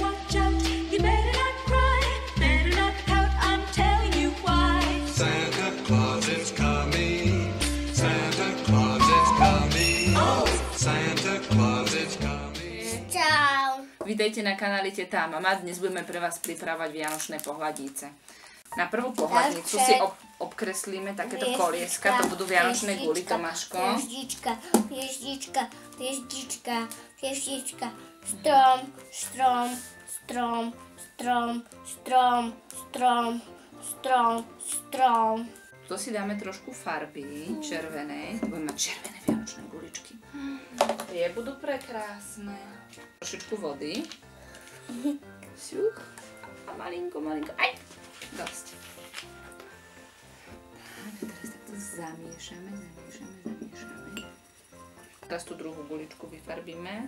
watch out. You better not cry, better not pout. I'm telling you why. Santa Claus is coming. Santa Claus is coming. Oh, Santa Claus is coming. Čau. Vítajte na kanáli Teta a Mama. Dnes budeme pre vás pripravať vianočné pohľadnice. Na prvú pohľadnicu si obkreslíme takéto kolieska, to budú vianočné guľy, Tomáško. Hviezdička, hviezdička, hviezdička, hviezdička, strom, strom, strom, strom, strom, strom, strom, strom. Tu si dáme trošku farby červenej, budeme mať červené vianočné guličky. Tie budú prekrásne. Trošičku vody. Šuch. A malinko, malinko. Aj! Dosť. Teraz takto zamiešame. Teraz tú druhú guličku vyfarbíme.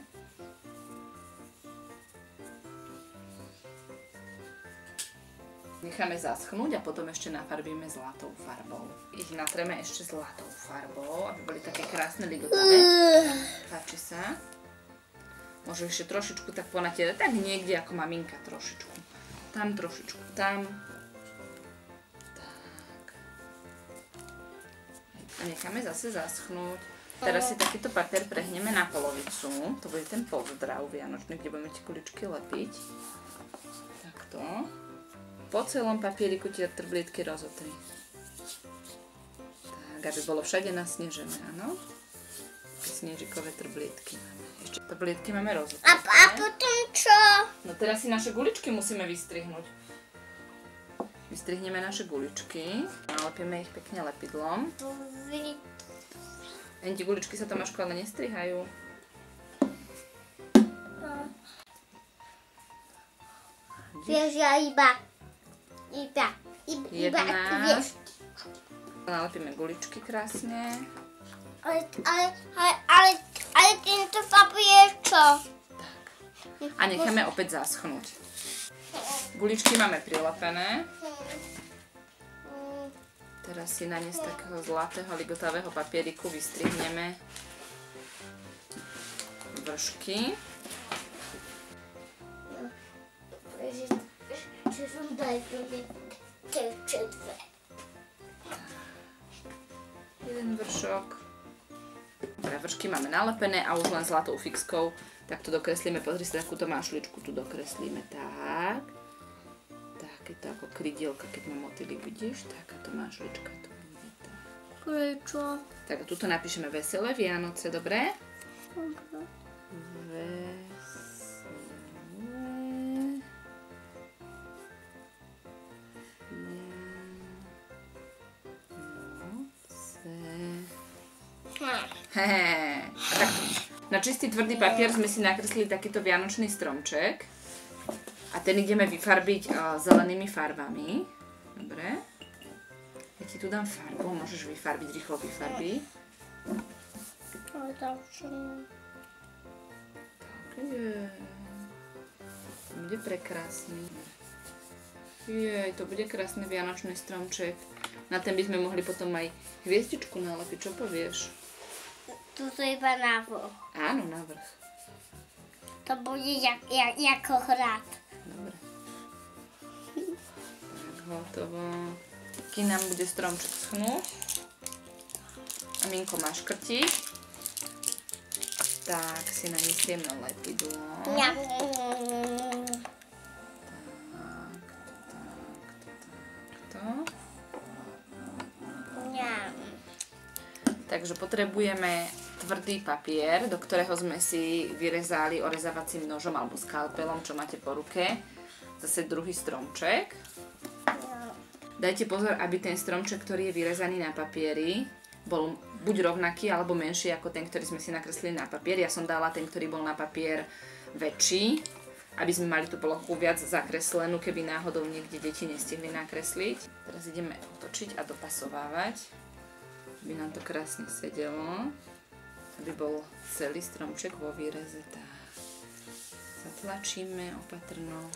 Necháme zaschnúť a potom ešte nafarbíme zlatou farbou. Ich natreme ešte zlatou farbou, aby boli také krásne ligotavé. Páči sa. Môžu ešte trošičku tak ponatierať, tak niekde ako maminka trošičku. Tam trošičku, tam. Tak. A necháme zase zaschnúť. Teraz si takýto papier prehneme na polovicu. To bude ten pozdrav vianočný, kde budeme tie kuličky lepiť. Takto. Po celom papieriku tie trblietky rozotri. Tak, aby bolo všade nasnežené, áno? Snežikové trblietky máme. Ešte trblietky máme rozotreté. A potom čo? No teraz si naše guličky musíme vystrihnúť. Vystrihneme naše guličky. Nalepíme ich pekne lepidlom. Tie guličky sa, Tomáško, ale nestrihajú. Vieš, ja iba Jedna. Nalepíme guličky krásne. Ale tento papier čo? A necháme opäť zaschnúť. Guličky máme prilepené. Teraz si na ne z takého zlatého ligotavého papieriku vystrihneme vršky. Čo som daj teče dve. Jeden vršok. Dobre, vršky máme nalepené a už len zlatou fixkou takto dokreslíme. Pozri si, takúto mášličku tu dokreslíme. Tak. Tak, je to ako krydielka, keď má motýlik, vidíš? Takáto mášlička tu bude. Prečo? Tak a tuto napíšeme Veselé Vianoce, dobre? Na čistý tvrdý papier sme si nakreslili takýto vianočný stromček a ten ideme vyfarbiť zelenými farbami. Dobre. Ja ti tu dám farbu, môžeš vyfarbiť, rýchlo vyfarbiť. Ale tam čo? Tak je. Bude prekrásny. Jej, to bude krásny vianočný stromček. Na ten by sme mohli potom aj hviezdičku nalepiť, čo povieš? Tuto iba na vrch. Áno, na vrch. To bude ako hrad. Dobre. Tak, hotovo. Kým nám bude stromček schnúť. A Minko má škrtiť. Tak si naniesieme lepidlo. Takže potrebujeme tvrdý papier, do ktorého sme si vyrezali orezávacím nožom alebo skalpelom, čo máte po ruke. Zase druhý stromček. Dajte pozor, aby ten stromček, ktorý je vyrezaný na papieri, bol buď rovnaký alebo menší ako ten, ktorý sme si nakreslili na papier. Ja som dala ten, ktorý bol na papier väčší, aby sme mali tú plochu viac zakreslenú, keby náhodou niekde deti nestihli nakresliť. Teraz ideme otočiť a dopasovávať, aby nám to krásne sedelo, aby bol celý stromček vo výreze. Tak. Zatlačíme opatrno.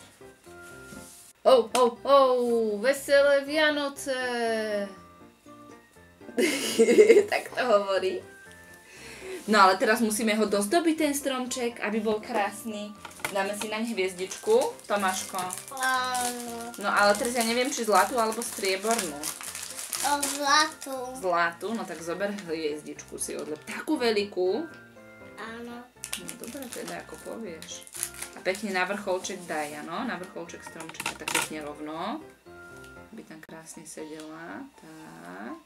Veselé Vianoce! Tak to hovorí. No ale teraz musíme ho dozdobiť ten stromček, aby bol krásny. Dáme si naň hviezdičku, Tomáško. Áno. No ale teraz ja neviem, či zlatú alebo striebornú. Zlatú. Zlatú, no tak zober hviezdičku si odlep. Takú veľkú. Áno. No dobre, teda ako povieš. A pekne na vrcholček daj, áno? Na vrcholček stromčeka, tak pekne rovno. Aby tam krásne sedela. Tak.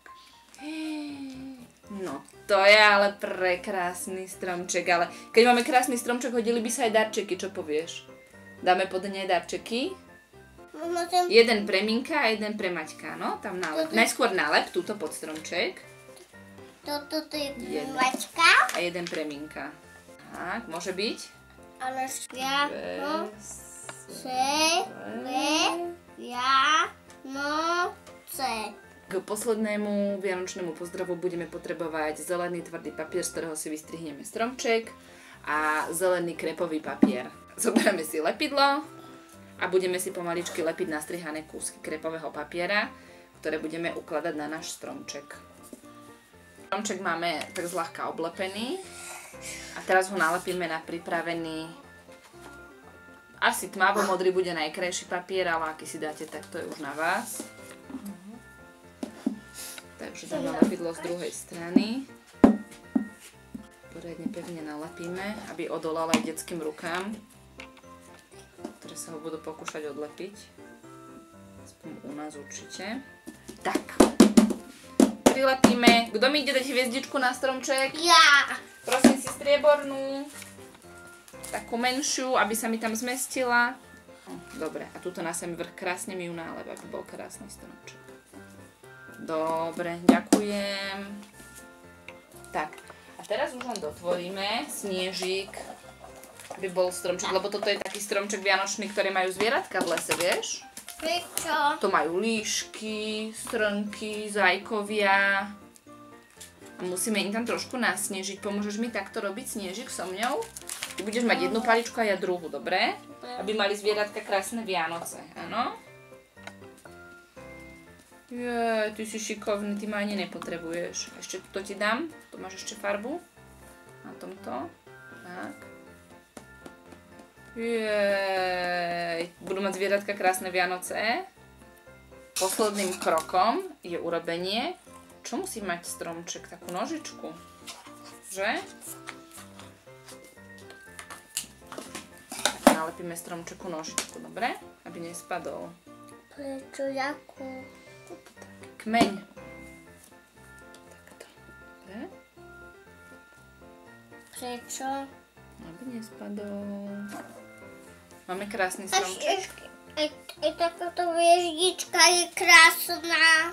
No, to je ale prekrásny stromček, ale keď máme krásny stromček, hodili by sa aj darčeky, čo povieš? Dáme pod ne darčeky? Môžem... Jeden pre Minka a jeden pre Maťka, no? Tam nálep. Najskôr nálep, túto pod stromček. Toto je Jeden. Maťka. A jeden pre Minka. Tak, môže byť? Ale ja, no, Vianoce. K poslednému vianočnému pozdravu budeme potrebovať zelený tvrdý papier, z ktorého si vystrihneme stromček a zelený krepový papier. Zoberieme si lepidlo a budeme si pomaličky lepiť nastrihané kúsky krepového papiera, ktoré budeme ukladať na náš stromček. Stromček máme tak zľahka oblepený a teraz ho nalepíme na pripravený, asi tmavo modrý bude najkrajší papier, ale aký si dáte, tak to je už na vás. Takže dáme lepidlo z druhej strany. Poriadne pevne nalepíme, aby odolal aj detským rukám, ktoré sa ho budú pokúšať odlepiť. Aspoň u nás určite. Tak. Prilepíme. Kto mi ide dať hviezdičku na stromček? Ja. Prosím si striebornú. Takú menšiu, aby sa mi tam zmestila. Dobre, a tuto na samý vrch krásne mi ju nálep, aby bol krásny stromček. Dobre, ďakujem. Tak, a teraz už len dotvoríme sniežik, aby bol stromček, lebo toto je taký stromček vianočný, ktorý majú zvieratka v lese, vieš? Prečo? To majú líšky, strnky, zajkovia. A musíme im tam trošku nasnežiť. Pomôžeš mi takto robiť sniežik so mňou? Ty budeš mať jednu paličku a ja druhú, dobre? Aby mali zvieratka krásne Vianoce, áno? Jej, ty si šikovný, ty ma ani nepotrebuješ. Ešte to ti dám, tu máš ešte farbu. Na tomto. Tak. Jej, budú mať zvieratka krásne Vianoce. Posledným krokom je urobenie. Čo musí mať stromček? Takú nožičku. Že? Tak nalepíme stromčeku nožičku, dobre? Aby nespadol. Prečo jakú? Kmeň. Takto. Dobre? Prečo? Aby nespadol. Máme krásny stromček. Aj takáto hviezdička je krásna.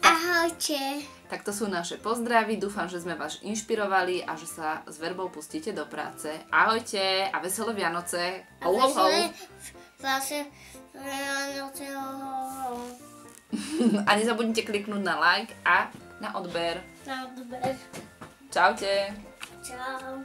Ahojte. Tak to sú naše pozdravy. Dúfam, že sme vás inšpirovali a že sa s Verbou pustíte do práce. Ahojte a veselé Vianoce. Hou, hou, hou. Zase Vianoce. A nezabudnite kliknúť na like a na odber. Na odber. Čaute. Čau.